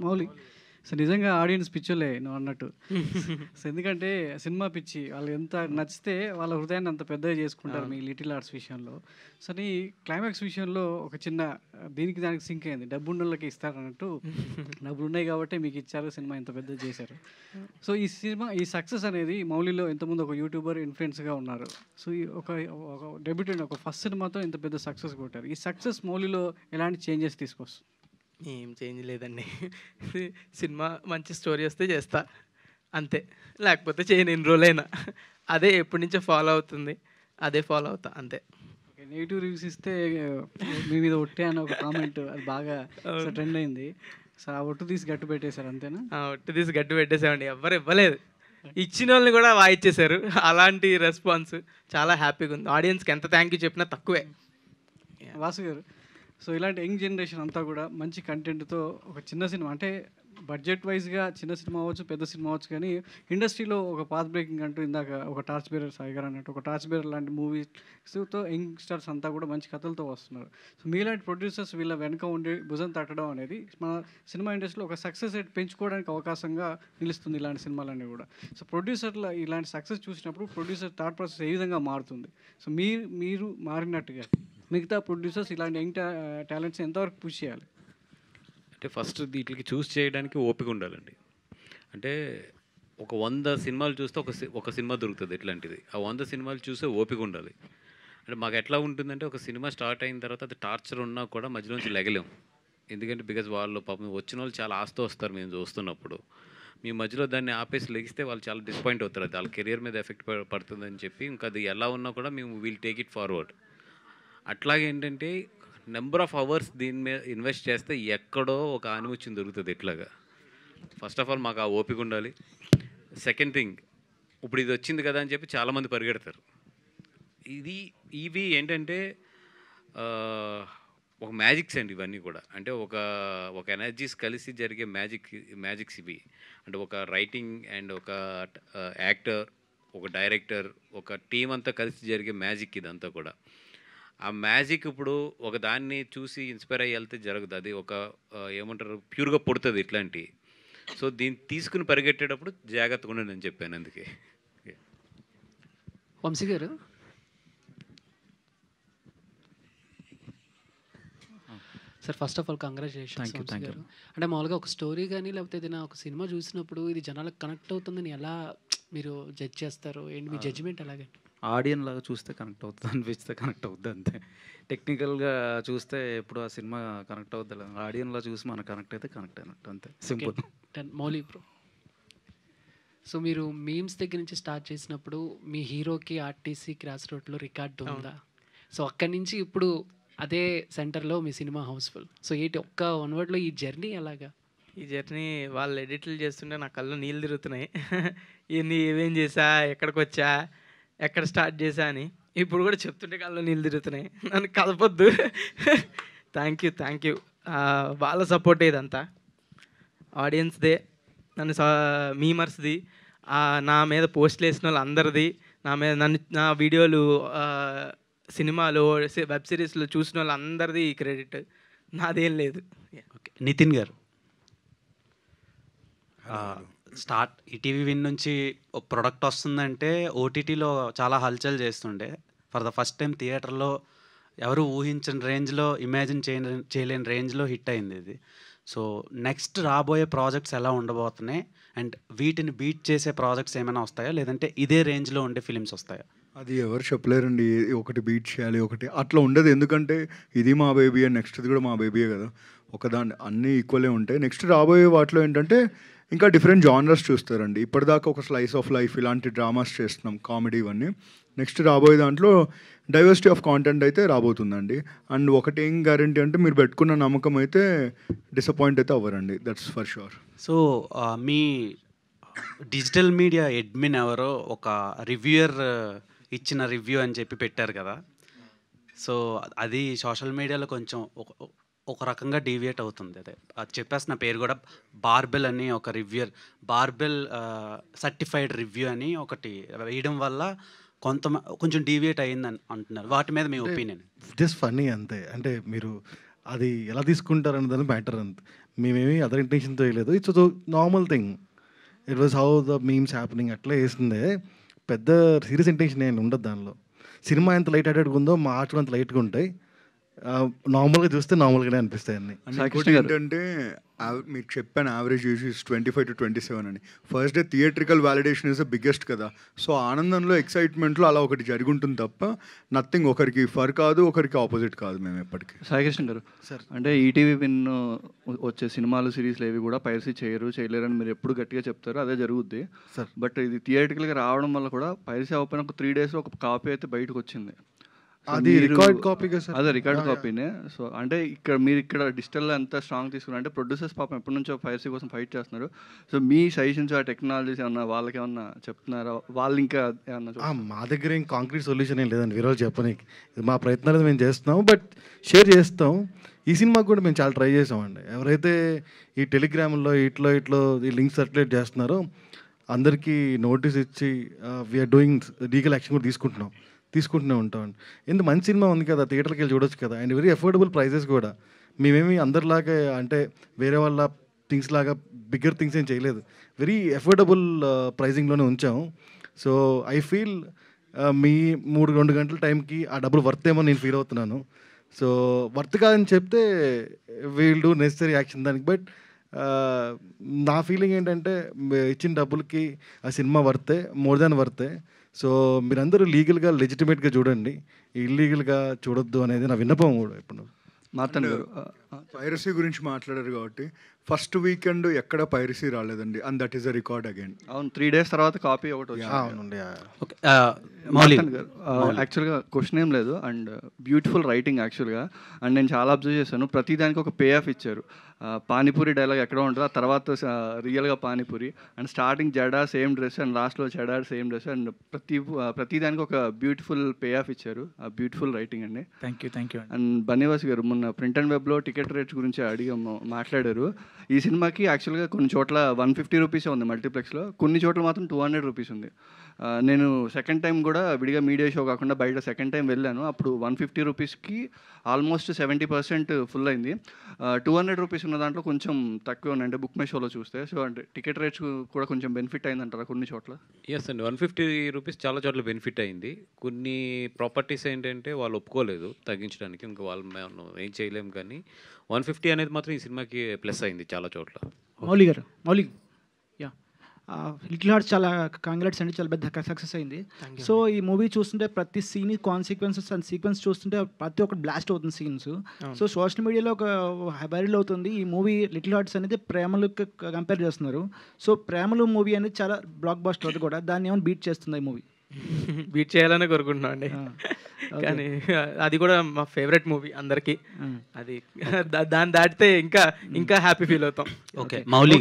Mouli. So, నిజంగా audience పిచ్చోళ్ళే నువ్వన్నట్టు. So, ఎందుకంటే cinema పిచ్చి. వాళ్ళు ఎంత నచ్చితే వాళ్ళ హృదయాన్ని అంత పెద్దగా చేసుకుంటారు మీ అవును. 'లిటిల్ ఆర్ట్స్' విషయంలో. సో, నీ క్లైమాక్స్ విషయంలో ఒక చిన్న దీనికి దానికి సింక్ అయింది. డబ్బున్నోళ్ళకి ఇస్తారన్నట్టు డబ్బులున్నాయి కాబట్టే మీకిచ్చారు. సినిమా ఇంత పెద్దది చేశారు. సో, ఈ సినిమా ఈ సక్సెస్ అనేది మౌలిలో ఇంతకుముందు ఒక యూట్యూబర్, ఇన్‌ఫ్లుయెన్సర్‌గా ఉన్నారు. సో, ఈ ఒక డెబ్యూటెంట్ ఒక ఫస్ట్ సినిమాతో ఇంత పెద్ద సక్సెస్ కొట్టారు. ఈ సక్సెస్ మౌలిలో ఎలాంటి చేంజెస్ తీసుకొస్తుంది? ఏం చేంజ్ లేదండి. సినిమా మంచి స్టోరీ వస్తే చేస్తా అంతే. లేకపోతే చేయను ఎన్ని రోజులైనా. అదే ఎప్పటినుంచో ఫాలో అవుతుంది. అదే ఫాలో అవుతా అంతే. ఓకే. నెగెటివ్ రివ్యూస్ ఇస్తే మీ మీద ఒట్టే అని ఒక కామెంట్ అది బాగా సో, అవును. ట్రెండ్ అయింది. సో, ఆ ఒట్టు తీసి గట్టు పెట్టేశారు అంతేనా? ఒట్టు తీసి గట్టి పెట్టేసామండి. ఎవ్వరు ఇవ్వలేదు. ఇచ్చినోళ్ళని కూడా వాయిచ్చేసారు. అలాంటి రెస్పాన్స్ చాలా హ్యాపీగా ఉంది. ఆడియన్స్‌కి ఎంత థ్యాంక్ యూ చెప్పినా తక్కువే. యాహ్! వాసు గారు. సో, ఇలాంటి యంగ్ జనరేషన్ అంతా కూడా మంచి కంటెంట్‌తో ఒక చిన్న సినిమా అంటే బడ్జెట్ వైస్‌గా చిన్న సినిమా అవ్వచ్చు, పెద్ద సినిమా అవ్వచ్చు కానీ ఇండస్ట్రీలో ఒక పాత్ బ్రేకింగ్ అంటూ ఇందాక ఒక టార్చ్ బేరర్ సాయి గారు అన్నట్టు ఒక టార్చ్ బేరర్ లాంటి మూవీస్‌తో యంగ్‌స్టర్స్ అంతా కూడా మంచి కథలతో వస్తున్నారు. సో, మీలాంటి ప్రొడ్యూసర్స్ వీళ్ళ వెనక ఉండి భుజం తట్టడం అనేది మన సినిమా ఇండస్ట్రీలో ఒక సక్సెస్ రేట్ పెంచుకోవడానికి అవకాశంగా నిలుస్తుంది ఇలాంటి సినిమాలన్నీ కూడా. సో, ప్రొడ్యూసర్ల ఇలాంటి సక్సెస్ చూసినప్పుడు ప్రొడ్యూసర్ థాట్ ప్రాసెస్ ఏ విధంగా మారుతుంది? సో, మీరు మారినట్టుగా మిగతా ప్రొడ్యూసర్స్ ఇలాంటి యంగ్ టాలెంట్స్ ఎంతవరకు పుష్ చేయాలి? అంటే ఫస్ట్ వీటికి చూస్ చేయడానికి ఓపిక ఉండాలండి. అంటే ఒక 100 సినిమాలు చూస్తే ఒక సినిమా దొరుకుతుంది ఇట్లాంటిది. ఆ 100 సినిమాలు చూసే ఓపిక ఉండాలి. అంటే మాకు ఎట్లా ఉంటుందంటే ఒక సినిమా స్టార్ట్ అయిన తర్వాత అది టార్చర్ ఉన్నా కూడా మధ్యలోంచి లెగలేం. ఎందుకంటే బికాజ్ వాళ్ళు పాపం వచ్చినోళ్ళు చాలా ఆశతో వస్తారు మేము చూస్తున్నప్పుడు. మేము మధ్యలో దాన్ని ఆపేసి లెగిస్తే వాళ్ళు చాలా డిసప్పాయింట్ అవుతారు. అది వాళ్ళ కెరియర్ మీద ఎఫెక్ట్ పడుతుందని చెప్పి ఇంకా అది ఎలా ఉన్నా కూడా మేము విల్ టేక్ ఇట్ ఫార్వర్డ్. అట్లాగే ఏంటంటే నెంబర్ ఆఫ్ అవర్స్ దీని మీద ఇన్వెస్ట్ చేస్తే ఎక్కడో ఒక ఆనిముత్యం దొరుకుతుంది ఇట్లాగా. ఫస్ట్ ఆఫ్ ఆల్ మాకు ఆ ఓపిక ఉండాలి. సెకండ్ థింగ్, ఇప్పుడు ఇది వచ్చింది కదా అని చెప్పి చాలామంది పరిగెడతారు. ఇవి ఏంటంటే ఒక మ్యాజిక్స్ అండి ఇవన్నీ కూడా. అంటే ఒక ఎనర్జీస్ కలిసి జరిగే మ్యాజిక్స్ ఇవి. అంటే ఒక రైటింగ్ అండ్ ఒక యాక్టర్, ఒక డైరెక్టర్, ఒక టీం అంతా కలిసి జరిగే మ్యాజిక్ ఇదంతా కూడా. ఆ మ్యాజిక్ ఇప్పుడు ఒక దాన్ని చూసి ఇన్స్పైర్ అయ్యి వెళ్తే జరగదు. అది ఒక ఏమంటారు ప్యూర్‌గా పుడతది ఇట్లాంటియి. సో, దీన్ని తీసుకొని పరిగెట్టేటప్పుడు జాగ్రత్తగా ఉండండి చెప్పాను అందుకే. వంశీ గారు sir first of all congratulations Vamsi గారు. అంటే మామూలుగా ఒక స్టోరీ కానీ లేకపోతే ఏదైనా ఒక సినిమా చూసినప్పుడు ఇది జనాలకు కనెక్ట్ అవుతుందని ఎలా మీరు జడ్జ్ చేస్తారు? ఏంటి మీ జడ్జిమెంట్ ఎలాగండి? ఆడియన్ లాగా చూస్తే కనెక్ట్ అవుతుంది అనిపిస్తే కనెక్ట్ అవుద్ది అంతే. టెక్నికల్గా చూస్తే ఎప్పుడు ఆ సినిమా కనెక్ట్ అవుద్ది. ఆడియన్లా చూసి మనకు కనెక్ట్ అయితే కనెక్ట్ అయినట్టు అంతే, సింపుల్. మౌలి బ్రో, సో మీరు మీమ్స్ దగ్గర నుంచి స్టార్ట్ చేసినప్పుడు మీ హీరోకి ఆర్టీసీ క్రాస్ రోడ్లో రికార్డు ఉందా? సో అక్కడి నుంచి ఇప్పుడు అదే సెంటర్లో మీ సినిమా హౌస్ఫుల్. సో ఏంటి ఒక్క వన్ వర్డ్లో ఈ జర్నీ ఎలాగా? ఈ జర్నీ వాళ్ళు ఎడిట్లు చేస్తుంటే నా కళ్ళు నీళ్ళు తిరుగుతున్నాయి. ఏంది ఏమేం చేశా, ఎక్కడికొచ్చా, ఎక్కడ స్టార్ట్ చేశా అని. ఇప్పుడు కూడా చెప్తుంటే కళ్ళు నీళ్ళు తిరుగుతున్నాయి. నన్ను కలపొద్దు. Thank you. వాళ్ళ సపోర్ట్ ఇదంతా. ఆడియన్స్‌దే, నన్ను మీమర్స్‌ది, నా మీద పోస్టులు వేసిన వాళ్ళందరిది, నా వీడియోలు సినిమాలు వెబ్ సిరీస్లో చూసిన వాళ్ళందరిది ఈ క్రెడిట్, నాదేం లేదు. ఓకే, నితిన్ గారు, ఈటీవీ విన్ నుంచి ఒక ప్రొడక్ట్ వస్తుందంటే ఓటీటీలో చాలా హల్చల్ చేస్తుండే. ఫర్ ద ఫస్ట్ టైం థియేటర్లో ఎవరు ఊహించని రేంజ్లో, ఇమాజిన్ చేయలేని రేంజ్లో హిట్ అయింది ఇది. సో నెక్స్ట్ రాబోయే ప్రాజెక్ట్స్ ఎలా ఉండబోతున్నాయి, అండ్ వీటిని బీట్ చేసే ప్రాజెక్ట్స్ ఏమైనా వస్తాయా, లేదంటే ఇదే రేంజ్లో ఉండే ఫిలిమ్స్ వస్తాయా? అది ఎవరు చెప్పలేరండి. ఒకటి బీట్ చేయాలి, ఒకటి అట్లా ఉండదు. ఎందుకంటే ఇది మా బేబీ అని నెక్స్ట్ది కూడా మా బేబీయే కదా. ఒకదాన్ని అన్నీ ఈక్వలే ఉంటాయి. నెక్స్ట్ రాబోయే వాటిలో ఏంటంటే ఇంకా డిఫరెంట్ జానర్స్ చూస్తారండి. ఇప్పటిదాకా ఒక స్లైస్ ఆఫ్ లైఫ్ ఇలాంటి డ్రామాస్ చేస్తున్నాం, కామెడీ ఇవన్నీ. నెక్స్ట్ రాబోయే దాంట్లో డైవర్సిటీ ఆఫ్ కాంటెంట్ అయితే రాబోతుందండి. అండ్ ఒకటి ఏం గ్యారంటీ అంటే మీరు పెట్టుకున్న నమ్మకం అయితే డిసప్పాయింట్ అయితే అవ్వరండి, దట్స్ ఫర్ షూర్. సో మీ డిజిటల్ మీడియా అడ్మిన్ ఎవరో ఒక రివ్యూయర్ ఇచ్చిన రివ్యూ అని చెప్పి పెట్టారు కదా. సో అది సోషల్ మీడియాలో కొంచెం ఒక రకంగా డీవియేట్ అవుతుంది. అదే అది చెప్పేసి నా పేరు కూడా బార్బెల్ అని ఒక రివ్యూయర్, బార్బెల్ సర్టిఫైడ్ రివ్యూ అని ఒకటి వేయడం వల్ల కొంచెం డీవియేట్ అయ్యిందని అంటున్నారు. వాటి మీద మీ ఒపీనియన్? జస్ట్ ఫన్నీ అంతే. అంటే మీరు అది ఎలా తీసుకుంటారనే దాని మ్యాటర్ అంతే. మేమేమి అదర్ ఇంటెన్షన్తో వేయలేదు. It's normal thing. It was how the memes happening అట్లా వేసిందే. పెద్ద సీరియస్ ఇంటెన్షన్ ఏమి ఉండదు దానిలో. సినిమా ఎంత లైట్ హార్టెడ్గా ఉందో మా ఆర్ట్స్ అంత లైట్గా ఉంటాయి. నార్మల్గా చూస్తే నార్మల్గానే అనిపిస్తాయి అన్ని. ఇంకోటి ఏంటంటే మీకు చెప్పాను యావరేజ్ యూజ్ 25 to 27 అని. First day theatrical validation is the biggest కదా. సో ఆనందంలో ఎక్సైట్మెంట్లో అలా ఒకటి జరిగి ఉంటుంది తప్ప నథింగ్ ఒకరికి ఫర్ కాదు, ఒకరికి ఆపోజిట్ కాదు. మేము ఎప్పటికీ సాయికృష్ణ గారు అంటే ఈటీవీ విన్ వచ్చే సినిమాలు సిరీస్లు ఏవి కూడా పైరసీ చేయలేరని మీరు ఎప్పుడు గట్టిగా చెప్తారు, అదే జరుగుద్ది సార్. బట్ ఇది థియేటికల్గా రావడం వల్ల కూడా పైరసీ అవ్వకపోయిన ఒక 3 days ఒక కాపీ అయితే బయటకు వచ్చింది. అది రికార్డ్ కాపీగా సార్. అదే రికార్డ్ కాపీనే. సో అంటే మీరు ఇక్కడ డిజిటల్లో ఎంత స్ట్రాంగ్ తీసుకున్నారు అంటే ప్రొడ్యూసర్స్ పాపం ఎప్పటి నుంచో పైరసీ కోసం ఫైట్ చేస్తున్నారు. సో మీ సజెషన్స్ ఆ టెక్నాలజీస్ ఏమన్నా వాళ్ళకి ఏమన్నా చెప్తున్నారా? వాళ్ళు ఇంకా ఏమన్నా? మా దగ్గర ఏం కాంక్రీట్ సొల్యూషన్ ఏం లేదండి వేరే వాళ్ళు చెప్పనీకి. ఇది మా ప్రయత్నాలు మేము చేస్తున్నాం, బట్ షేర్ చేస్తాం. ఈ సినిమాకి కూడా మేము చాలా ట్రై చేసామండి. ఎవరైతే ఈ టెలిగ్రామ్లో ఇట్లో ఈ లింక్ సర్క్యులేట్ చేస్తున్నారో అందరికీ నోటీస్ ఇచ్చి వీఆర్ డూయింగ్ లీగల్ యాక్షన్ కూడా తీసుకుంటూనే ఉంటామండి. ఎందుకు మంచి సినిమా ఉంది కదా, థియేటర్కి వెళ్ళి చూడొచ్చు కదా. అండ్ వెరీ అఫోర్డబుల్ ప్రైజెస్ కూడా. మేమేమి అందరిలాగా అంటే వేరే వాళ్ళ థింగ్స్ లాగా బిగ్గర్ థింగ్స్ ఏం చేయలేదు. వెరీ అఫోర్డబుల్ ప్రైజింగ్లోనే ఉంచాము. సో ఐ ఫీల్ మీ 2 గంటల టైంకి ఆ డబ్బులు వర్త్ ఏమో నేను ఫీల్ అవుతున్నాను. సో వర్త్ కాదని చెప్తే వీల్ డూ నెసరీ యాక్షన్ దానికి. బట్ నా ఫీలింగ్ ఏంటంటే ఇచ్చిన డబ్బులకి ఆ సినిమా వర్తే, మోర్ దాన్ వర్తే. సో మీరందరూ లీగల్గా లెజిటిమేట్గా చూడండి, ఇల్లీగల్గా చూడొద్దు అనేది నా విన్నపం కూడా. ఇప్పుడు మార్తన్ గారు పైరసీ గురించి మాట్లాడారు కాబట్టి ఫస్ట్ వీకెండ్ ఎక్కడ పైరసీ రాలేదండి. And that is a record again. అవును, 3 days తర్వాత కాపీ ఒకటి వచ్చింది. అవునండి. మార్తన్ గారు యాక్చువల్గా క్వశ్చన్ ఏం లేదు. అండ్ బ్యూటిఫుల్ రైటింగ్ యాక్చువల్గా. అండ్ నేను చాలా అబ్జర్వ్ చేశాను, ప్రతి దానికి ఒక పే ఆఫ్ ఇచ్చారు. పానీపూరి డైలాగ్ ఎక్కడ ఉంటుంది, ఆ తర్వాత రియల్గా పానీపూరి. అండ్ స్టార్టింగ్ జడా సేమ్ డ్రెస్, అండ్ లాస్ట్లో జడా సేమ్ డ్రెస్. అండ్ ప్రతి దానికి ఒక బ్యూటిఫుల్ పే ఆఫ్ ఇచ్చారు. ఆ బ్యూటిఫుల్ రైటింగ్ అండి. Thank you. అండ్ బన్నీవాస్ గారు మొన్న ప్రింట్ అండ్ వెబ్లో టికెట్ రేట్స్ గురించి మాట్లాడారు. ఈ సినిమాకి యాక్చువల్గా కొన్ని చోట్ల 150 రూపీసే ఉంది మల్టీప్లెక్స్లో, కొన్ని చోట్ల మాత్రం 200 రూపీస్ ఉంది. నేను సెకండ్ టైం కూడా విడిగా మీడియా షో కాకుండా బయట సెకండ్ టైం వెళ్ళాను. అప్పుడు 150 రూపీస్కి ఆల్మోస్ట్ 70% ఫుల్ అయింది. 200 రూపీస్ ఉన్న దాంట్లో కొంచెం తక్కువ ఉన్నాయి అంటే బుక్ మై షోలో చూస్తే. సో అంటే టికెట్ రేట్స్ కూడా కొంచెం బెనిఫిట్ అయిందంటారా కొన్ని చోట్ల? ఎస్ అండి, 150 రూపీస్ చాలా చోట్ల బెనిఫిట్ అయింది. కొన్ని ప్రాపర్టీస్ ఏంటంటే వాళ్ళు ఒప్పుకోలేదు తగ్గించడానికి, ఇంకా వాళ్ళు మేము ఏం చేయలేము. కానీ 150 అనేది మాత్రం ఈ సినిమాకి ప్లస్ అయింది చాలా చోట్ల. మౌలి గారు యా, లిటిల్ హార్ట్స్ చాలా కంగ్రాట్స్ అండి, చాలా పెద్ద సక్సెస్ అయింది. సో ఈ మూవీ చూస్తుంటే ప్రతి సీన్ కాన్సిక్వెన్సెస్ అండ్ సీక్వెన్స్ చూస్తుంటే ప్రతి ఒక్కటి బ్లాస్ట్ అవుతుంది సీన్స్. సో సోషల్ మీడియాలో ఒక వైరల్ అవుతుంది ఈ మూవీ లిటిల్ హార్ట్స్ అనేది ప్రేమలకు కంపేర్ చేస్తున్నారు. సో ప్రేమలు మూవీ అనేది చాలా బ్లాక్ బస్టర్ అది కూడా, దాన్ని ఏమైనా బీట్ చేస్తుంది ఈ మూవీ? బీట్ చేయాలని కోరుకుంటున్నాం అండి. కానీ అది కూడా మా ఫేవరెట్ మూవీ అందరికీ. అది దాన్ని దాటితే ఇంకా హ్యాపీ ఫీల్ అవుతాం. ఓకే, మౌలి